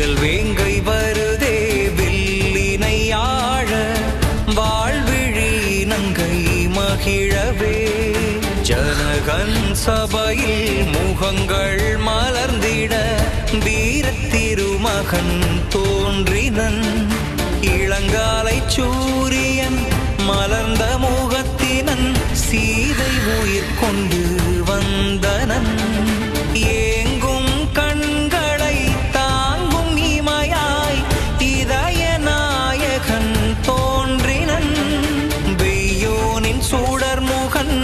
வேல் வேங்கை வருதே வில்லினை ஆழ வாழ்விழி நங்கை மகிழவே ஜனகன் சபையில் முகங்கள் மலர்ந்திட வீரத்திருமகன் தோன்றினன் இளங்காலை சூரியன் மலர்ந்த முகத்தினன் சீதை உயிர் கொண்டு வந்தனன் ஏங்கும் கண்களை தாங்கும் இமையாய் இதய நாயகன் தோன்றினன் வெய்யோனின் சூடர் முகன்